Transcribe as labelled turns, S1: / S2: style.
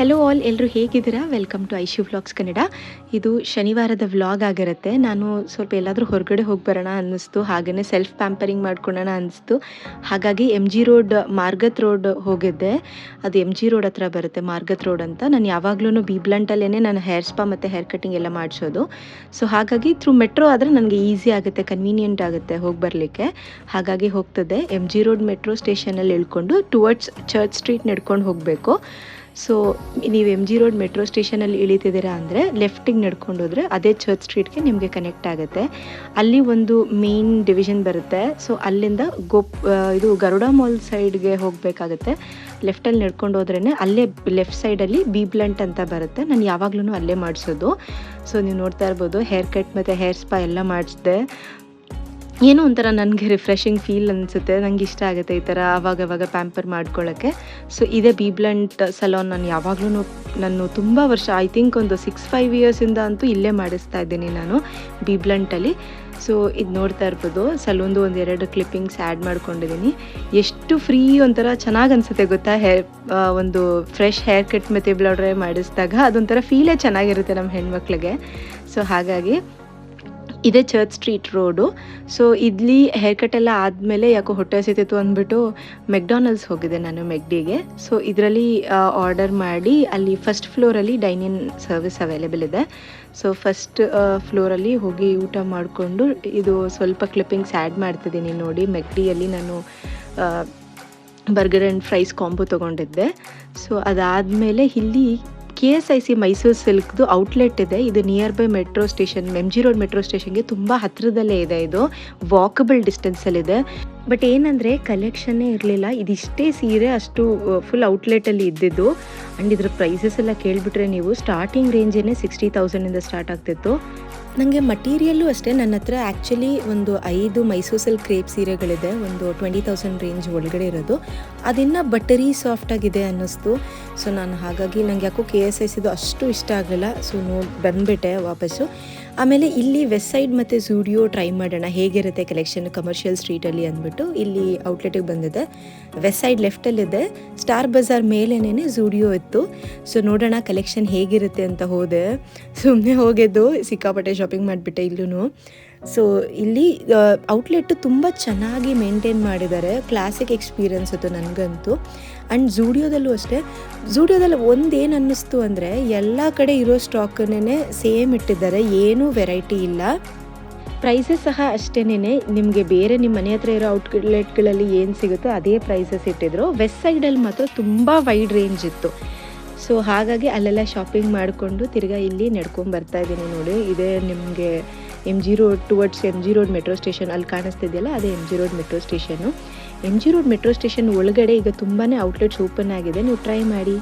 S1: Hello all, ಎಲ್ಲರೂ ಹೇಗಿದ್ದೀರಾ? Welcome to Aishu vlogs Kannada. ಇದು ಶನಿವಾರದ ವ್ಲಾಗ್ ಆಗಿರುತ್ತೆ. ನಾನು ಸ್ವಲ್ಪ ಎಲ್ಲಾದರೂ ಹೊರಗಡೆ ಹೋಗಿ ಬರೋಣ ಅನ್ನಿಸ್ತು, ಹಾಗೆಯೇ ಸೆಲ್ಫ್ ಪ್ಯಾಂಪರಿಂಗ್ ಮಾಡ್ಕೊಳ್ಳೋಣ ಅನ್ನಿಸ್ತು. ಹಾಗಾಗಿ ಎಮ್ ಜಿ ರೋಡ್, ಮಾರ್ಗತ್ ರೋಡ್ ಹೋಗಿದ್ದೆ. ಅದು ಎಮ್ ಜಿ ರೋಡ್ ಹತ್ರ ಬರುತ್ತೆ, ಮಾರ್ಗತ್ ರೋಡ್ ಅಂತ. ನಾನು ಯಾವಾಗಲೂ ಬಿ ಬ್ಲಂಟಲ್ಲೇ ನಾನು ಹೇರ್ ಸ್ಪಾ ಮತ್ತು ಹೇರ್ ಕಟ್ಟಿಂಗ್ ಎಲ್ಲ ಮಾಡಿಸೋದು. ಸೊ ಹಾಗಾಗಿ ಥ್ರೂ ಮೆಟ್ರೋ ಆದರೆ ನನಗೆ ಈಸಿ ಆಗುತ್ತೆ, ಕನ್ವೀನಿಯೆಂಟ್ ಆಗುತ್ತೆ ಹೋಗಿ ಬರಲಿಕ್ಕೆ. ಹಾಗಾಗಿ ಹೋಗ್ತದೆ ಎಮ್ ಜಿ ರೋಡ್ ಮೆಟ್ರೋ ಸ್ಟೇಷನಲ್ಲಿ ಇಳ್ಕೊಂಡು ಟುವರ್ಡ್ಸ್ ಚರ್ಚ್ ಸ್ಟ್ರೀಟ್ ನಡ್ಕೊಂಡು ಹೋಗಬೇಕು. ಸೊ ನೀವು ಎಮ್ ಜಿ ರೋಡ್ ಮೆಟ್ರೋ ಸ್ಟೇಷನಲ್ಲಿ ಇಳಿತಿದ್ದೀರಾ ಅಂದರೆ ಲೆಫ್ಟಿಗೆ ನಡ್ಕೊಂಡು ಹೋದರೆ ಅದೇ ಚರ್ಚ್ ಸ್ಟ್ರೀಟ್ಗೆ ನಿಮಗೆ ಕನೆಕ್ಟ್ ಆಗುತ್ತೆ. ಅಲ್ಲಿ ಒಂದು ಮೇನ್ ಡಿವಿಷನ್ ಬರುತ್ತೆ. ಸೊ ಅಲ್ಲಿಂದ ಇದು ಗರುಡ ಮಾಲ್ ಸೈಡ್ಗೆ ಹೋಗಬೇಕಾಗತ್ತೆ. ಲೆಫ್ಟಲ್ಲಿ ನಡ್ಕೊಂಡು ಹೋದ್ರೇ ಅಲ್ಲೇ ಲೆಫ್ಟ್ ಸೈಡಲ್ಲಿ ಬಿ ಬ್ಲಂಟ್ ಅಂತ ಬರುತ್ತೆ. ನಾನು ಯಾವಾಗಲೂ ಅಲ್ಲೇ ಮಾಡಿಸೋದು. ಸೊ ನೀವು ನೋಡ್ತಾ ಇರ್ಬೋದು, ಹೇರ್ ಕಟ್ ಮತ್ತು ಹೇರ್ ಸ್ಪಾ ಎಲ್ಲ ಮಾಡಿಸಿದೆ. ಏನೋ ಒಂಥರ ನನಗೆ ರಿಫ್ರೆಶಿಂಗ್ ಫೀಲ್ ಅನಿಸುತ್ತೆ. ನನಗೆ ಇಷ್ಟ ಆಗುತ್ತೆ ಈ ಥರ ಆವಾಗವಾಗ ಪ್ಯಾಂಪರ್ ಮಾಡ್ಕೊಳ್ಳೋಕ್ಕೆ. ಸೊ ಇದೇ ಬಿ ಬ್ಲಂಟ್ ಸಲೂನ್. ನಾನು ತುಂಬ ವರ್ಷ, ಐ ಥಿಂಕ್ ಒಂದು 6-5 ಇಯರ್ಸಿಂದ ಅಂತೂ ಇಲ್ಲೇ ಮಾಡಿಸ್ತಾ ಇದ್ದೀನಿ ನಾನು ಬಿ ಬ್ಲಂಟಲ್ಲಿ. ಸೊ ಇದು ನೋಡ್ತಾ ಇರ್ಬೋದು, ಸಲೂನ್ದು 1-2 ಕ್ಲಿಪ್ಪಿಂಗ್ಸ್ ಆ್ಯಡ್ ಮಾಡ್ಕೊಂಡಿದ್ದೀನಿ. ಎಷ್ಟು ಫ್ರೀ, ಒಂಥರ ಚೆನ್ನಾಗಿ ಅನಿಸುತ್ತೆ ಗೊತ್ತಾ. ಒಂದು ಫ್ರೆಶ್ ಹೇರ್ ಕಟ್ ಮತ್ತು ಬ್ಲೌ ಡ್ರೈ ಮಾಡಿಸಿದಾಗ ಅದೊಂಥರ ಫೀಲೇ ಚೆನ್ನಾಗಿರುತ್ತೆ ನಮ್ಮ ಹೆಣ್ಮಕ್ಳಿಗೆ. ಸೊ ಹಾಗಾಗಿ ಇದೇ ಚರ್ಚ್ ಸ್ಟ್ರೀಟ್ ರೋಡು. ಸೊ ಇಲ್ಲಿ ಹೇರ್ ಕಟ್ ಎಲ್ಲ ಆದಮೇಲೆ ಯಾಕೋ ಹೊಟ್ಟೆ ಹಸಿತಿತ್ತು ಅಂದ್ಬಿಟ್ಟು ಮೆಕ್ಡಾನಲ್ಡ್ಸ್ ಹೋಗಿದ್ದೆ ನಾನು, ಮೆಕ್ಡಿಗೆ. ಸೊ ಇದರಲ್ಲಿ ಆರ್ಡರ್ ಮಾಡಿ ಅಲ್ಲಿ ಫಸ್ಟ್ ಫ್ಲೋರಲ್ಲಿ ಡೈನಿಂಗ್ ಸರ್ವಿಸ್ ಅವೈಲೇಬಲ್ ಇದೆ. ಸೊ ಫಸ್ಟ್ ಫ್ಲೋರಲ್ಲಿ ಹೋಗಿ ಊಟ ಮಾಡಿಕೊಂಡು ಇದು ಸ್ವಲ್ಪ ಕ್ಲಿಪ್ಪಿಂಗ್ಸ್ ಆ್ಯಡ್ ಮಾಡ್ತಿದ್ದೀನಿ ನೋಡಿ. ಮೆಕ್ಡಿಯಲ್ಲಿ ನಾನು ಬರ್ಗರ್ ಆ್ಯಂಡ್ ಫ್ರೈಸ್ ಕಾಂಬೋ ತೊಗೊಂಡಿದ್ದೆ. ಸೊ ಅದಾದಮೇಲೆ ಇಲ್ಲಿ KSIC ಮೈಸೂರು ಸಿಲ್ಕ್ದು ಔಟ್ಲೆಟ್ ಇದೆ. ಇದು near by metro station, M G road metro ಸ್ಟೇಷನ್ಗೆ ತುಂಬ ಹತ್ತಿರದಲ್ಲೇ ಇದೆ. ಇದು ವಾಕಬಲ್ ಡಿಸ್ಟೆನ್ಸಲ್ಲಿದೆ. ಬಟ್ ಏನಂದರೆ ಕಲೆಕ್ಷನ್ನೇ ಇರಲಿಲ್ಲ. ಇದಿಷ್ಟೇ ಸೀರೆ ಅಷ್ಟು ಫುಲ್ ಔಟ್ಲೆಟಲ್ಲಿ ಇದ್ದಿದ್ದು. ಆ್ಯಂಡ್ ಇದ್ರ ಪ್ರೈಸಸ್ ಎಲ್ಲ ಕೇಳಿಬಿಟ್ರೆ ನೀವು, ಸ್ಟಾರ್ಟಿಂಗ್ ರೇಂಜೇ 60,000ಇಂದ ಸ್ಟಾರ್ಟ್ ಆಗ್ತಿತ್ತು. ನನಗೆ ಮಟೀರಿಯಲ್ಲು ಅಷ್ಟೇ, ನನ್ನ ಹತ್ರ ಆ್ಯಕ್ಚುಲಿ ಒಂದು 5 ಮೈಸೂರು ಸಿಲ್ಕ್ ಕ್ರೇಪ್ ಸೀರೆಗಳಿದೆ, ಒಂದು 20,000 ರೇಂಜ್ ಒಳಗಡೆ ಇರೋದು. ಅದಿನ್ನು ಬಟರಿ ಸಾಫ್ಟಾಗಿದೆ ಅನ್ನಿಸ್ತು. ಸೊ ನಾನು ಹಾಗಾಗಿ ನನಗೆ ಯಾಕೋ KSICದು ಅಷ್ಟು ಇಷ್ಟ ಆಗಲಿಲ್ಲ. ಸೊ ಬಂದುಬಿಟ್ಟೆ ವಾಪಸ್ಸು. ಆಮೇಲೆ ಇಲ್ಲಿ ವೆಸ್ಟ್ ಸೈಡ್ ಮತ್ತು ಝೂಡಿಯೋ ಟ್ರೈ ಮಾಡೋಣ ಹೇಗಿರುತ್ತೆ ಕಲೆಕ್ಷನ್ ಕಮರ್ಷಿಯಲ್ ಸ್ಟ್ರೀಟಲ್ಲಿ ಅಂದ್ಬಿಟ್ಟು ಇಲ್ಲಿ ಔಟ್ಲೆಟಿಗೆ ಬಂದಿದೆ. ವೆಸ್ಟ್ ಸೈಡ್ ಲೆಫ್ಟಲ್ಲಿದೆ, ಸ್ಟಾರ್ ಬಜಾರ್ ಮೇಲೇನೇ ಝೂಡಿಯೋ ಇತ್ತು. ಸೊ ನೋಡೋಣ ಕಲೆಕ್ಷನ್ ಹೇಗಿರುತ್ತೆ ಅಂತ ಹೋದೆ. ಸುಮ್ಮನೆ ಹೋಗಿದ್ದು, ಸಿಕ್ಕಾಪಟ್ಟೆ ಶಾಪಿಂಗ್ ಮಾಡಿಬಿಟ್ಟೆ ಇಲ್ಲೂ. ಸೊ ಇಲ್ಲಿ ಔಟ್ಲೆಟ್ಟು ತುಂಬ ಚೆನ್ನಾಗಿ ಮೇಂಟೈನ್ ಮಾಡಿದ್ದಾರೆ. ಕ್ಲಾಸಿಕ್ ಎಕ್ಸ್ಪೀರಿಯನ್ಸ್ ಇತ್ತು ನನಗಂತೂ. ಆ್ಯಂಡ್ ಝೂಡಿಯೋದಲ್ಲೂ ಅಷ್ಟೇ. ಝೂಡಿಯೋದಲ್ಲಿ ಒಂದೇನು ಅನ್ನಿಸ್ತು ಅಂದರೆ ಎಲ್ಲ ಕಡೆ ಇರೋ ಸ್ಟಾಕನ್ನೇ ಸೇಮ್ ಇಟ್ಟಿದ್ದಾರೆ, ಏನೂ ವೆರೈಟಿ ಇಲ್ಲ. ಪ್ರೈಸಸ್ ಸಹ ಅಷ್ಟೇನೆ, ನಿಮಗೆ ಬೇರೆ ನಿಮ್ಮ ಮನೆ ಹತ್ರ ಇರೋ ಔಟ್ಲೆಟ್ಗಳಲ್ಲಿ ಏನು ಸಿಗುತ್ತೋ ಅದೇ ಪ್ರೈಸಸ್ ಇಟ್ಟಿದ್ರು. ವೆಸ್ಟ್ ಸೈಡಲ್ಲಿ ಮಾತ್ರ ತುಂಬ ವೈಡ್ ರೇಂಜ್ ಇತ್ತು. ಸೊ ಹಾಗಾಗಿ ಅಲ್ಲೆಲ್ಲ ಶಾಪಿಂಗ್ ಮಾಡಿಕೊಂಡು ತಿರ್ಗಾ ಇಲ್ಲಿ ನಡ್ಕೊಂಡು ಬರ್ತಾ ಇದ್ದೀನಿ ನೋಡಿ. ಇದೇ ನಿಮಗೆ M G road, towards M G road metro station ಅಲ್ಲಿ ಕಾಣಿಸ್ತಿದೆಯಲ್ಲ, ಅದೇ M G road metro station. M G road metro station ಒಳಗಡೆ ಈಗ ತುಂಬಾ ಔಟ್ಲೆಟ್ಸ್ ಓಪನ್ ಆಗಿದೆ, ನೀವು ಟ್ರೈ ಮಾಡಿ.